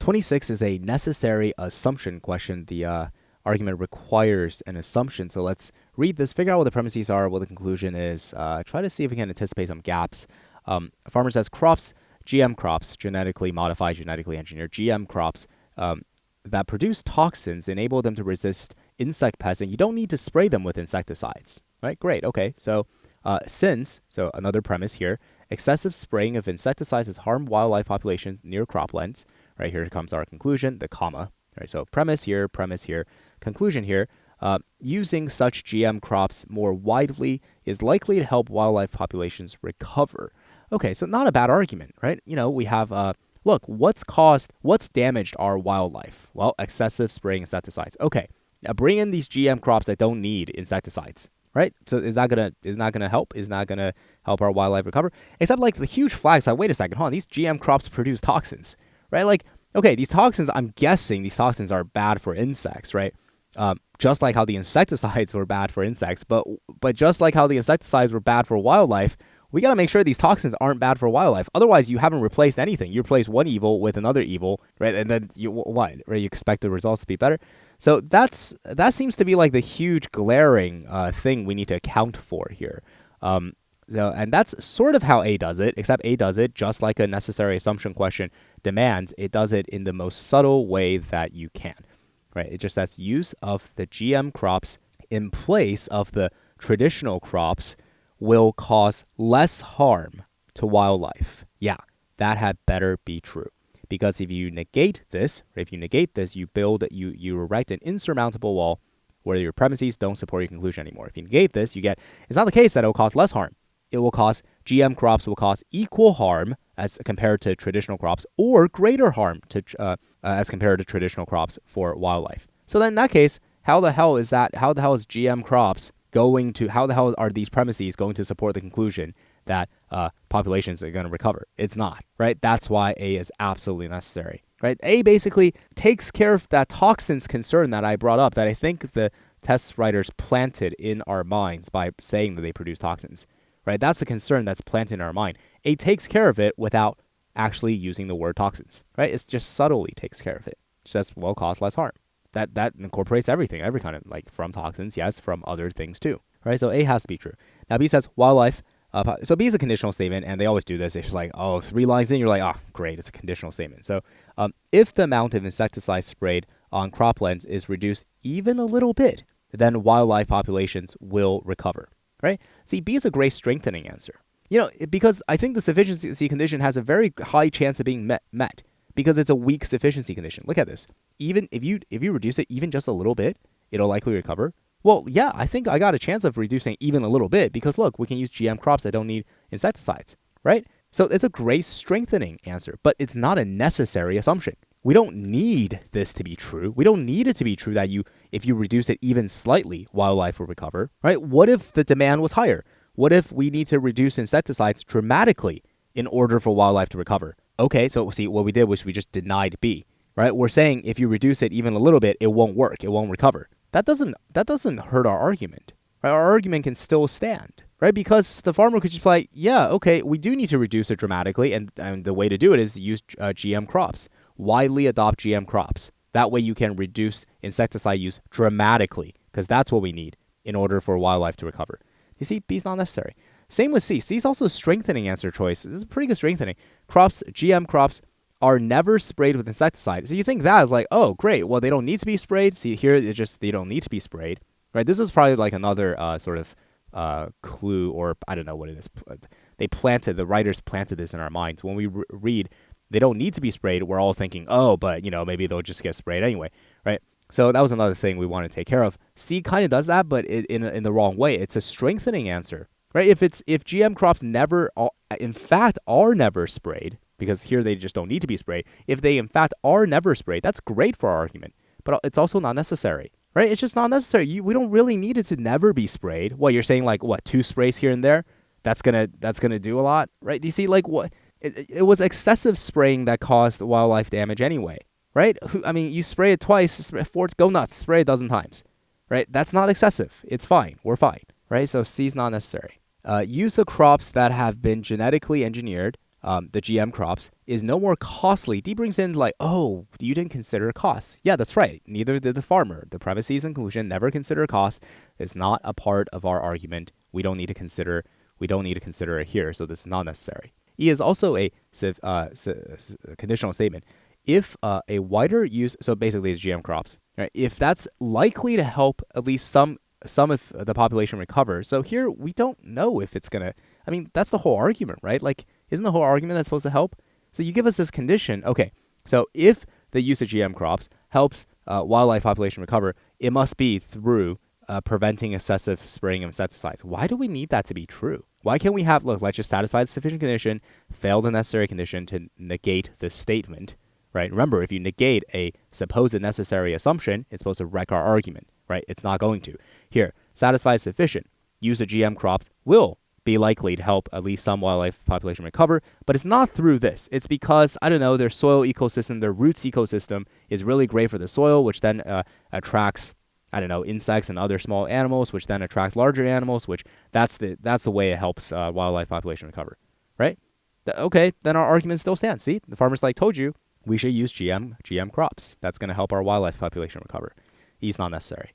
26 is a necessary assumption question. The argument requires an assumption. So let's read this, figure out what the premises are, what the conclusion is, try to see if we can anticipate some gaps. A farmer says crops, GM crops, genetically modified, genetically engineered GM crops that produce toxins enable them to resist insect pests, and you don't need to spray them with insecticides. Right? Great. Okay. So so another premise here, excessive spraying of insecticides has harmed wildlife populations near croplands. Right, here comes our conclusion, the comma. Right, so premise here, conclusion here. Using such GM crops more widely is likely to help wildlife populations recover. Okay, so not a bad argument, right? We have, look, what's damaged our wildlife? Well, excessive spraying insecticides. Okay, now bring in these GM crops that don't need insecticides. Right? So is not gonna help? Is not gonna help our wildlife recover? Except like the huge flags. Like, wait a second, hold on. These GM crops produce toxins, right? Like, okay, these toxins. I'm guessing these toxins are bad for insects, right? Just like how the insecticides were bad for insects, but just like how the insecticides were bad for wildlife, we gotta make sure these toxins aren't bad for wildlife. Otherwise, you haven't replaced anything. You replace one evil with another evil, right? And then you expect the results to be better. So that seems to be like the huge glaring thing we need to account for here. And that's sort of how A does it, except A does it just like a necessary assumption question demands. It does it in the most subtle way that you can. Right? It just says use of the GM crops in place of the traditional crops will cause less harm to wildlife. Yeah, that had better be true. Because if you negate this, you erect an insurmountable wall where your premises don't support your conclusion anymore. If you negate this, it's not the case that it will cause less harm. GM crops will cause equal harm as compared to traditional crops, or greater harm as compared to traditional crops for wildlife. So then in that case, how the hell is GM crops how the hell are these premises going to support the conclusion that populations are going to recover? It's not, right? That's why A is absolutely necessary, right? A basically takes care of that toxins concern that I brought up, that I think the test writers planted in our minds by saying that they produce toxins, right? That's a concern that's planted in our mind. A takes care of it without actually using the word toxins, right? It just subtly takes care of it. It says, well, cause less harm. That incorporates everything, every kind of, like, from toxins, yes, from other things too, right? So A has to be true. Now B says wildlife. So B is a conditional statement, and they always do this. It's like, 3 lines in, you're like, great, it's a conditional statement. So if the amount of insecticide sprayed on croplands is reduced even a little bit, then wildlife populations will recover, right? See, B is a great strengthening answer. Because I think the sufficiency condition has a very high chance of being met because it's a weak sufficiency condition. Look at this. Even if you reduce it even just a little bit, it'll likely recover. Well, yeah, I think I got a chance of reducing even a little bit because, look, we can use GM crops that don't need insecticides, right? So it's a great strengthening answer, but it's not a necessary assumption. We don't need this to be true. We don't need it to be true that if you reduce it even slightly, wildlife will recover, right? What if the demand was higher? What if we need to reduce insecticides dramatically in order for wildlife to recover? Okay, so see, what we did was we just denied B, right? We're saying if you reduce it even a little bit, it won't work. It won't recover. That doesn't hurt our argument, right? Our argument can still stand, right? Because the farmer could just be like, yeah, okay, we do need to reduce it dramatically, and the way to do it is to use GM crops. Widely adopt GM crops. That way you can reduce insecticide use dramatically, because that's what we need in order for wildlife to recover. You see, B's not necessary. Same with C. C is also a strengthening answer choice. This is a pretty good strengthening. GM crops are never sprayed with insecticide. So you think that is like, oh, great. Well, they don't need to be sprayed. See, here it's just they don't need to be sprayed, right? This is probably like another sort of clue, or I don't know what it is. The writers planted this in our minds. When we read, they don't need to be sprayed, we're all thinking, oh, but maybe they'll just get sprayed anyway, right? So that was another thing we want to take care of. C kind of does that, but in the wrong way. It's a strengthening answer, right? If GM crops in fact are never sprayed, because here they just don't need to be sprayed. If they in fact are never sprayed, that's great for our argument, but it's also not necessary, right? It's just not necessary. We don't really need it to never be sprayed. What you're saying, like 2 sprays here and there, that's gonna do a lot, right? Do you see, like, what? It was excessive spraying that caused wildlife damage anyway, right? I mean, you spray it twice, go nuts, spray a dozen times, right? That's not excessive. It's fine. We're fine, right? So C is not necessary. Use of crops that have been genetically engineered the GM crops is no more costly. D brings in like, oh, you didn't consider costs. Yeah, that's right. Neither did the farmer. The premises and conclusion never consider cost. It's not a part of our argument. We don't need to consider it here. So this is not necessary. E is also a conditional statement. If a wider use, so basically it's GM crops, right? If that's likely to help at least some of the population recover. So here we don't know if it's gonna. I mean, that's the whole argument, right? Like, isn't the whole argument that's supposed to help? So you give us this condition. Okay, so if the use of GM crops helps wildlife population recover, it must be through preventing excessive spraying of insecticides. Why do we need that to be true? Why can't we have, look, let's just satisfy the sufficient condition, fail the necessary condition to negate this statement, right? Remember, if you negate a supposed necessary assumption, it's supposed to wreck our argument, right? It's not going to. Here, satisfy sufficient. Use of GM crops will be likely to help at least some wildlife population recover, but it's not through this. It's because, I don't know, their soil ecosystem, their roots ecosystem is really great for the soil, which then attracts, I don't know, insects and other small animals, which then attracts larger animals, which that's the way it helps wildlife population recover, right? Okay, then our argument still stands. See, the farmer's like, told you, we should use GM crops. That's going to help our wildlife population recover. E's not necessary.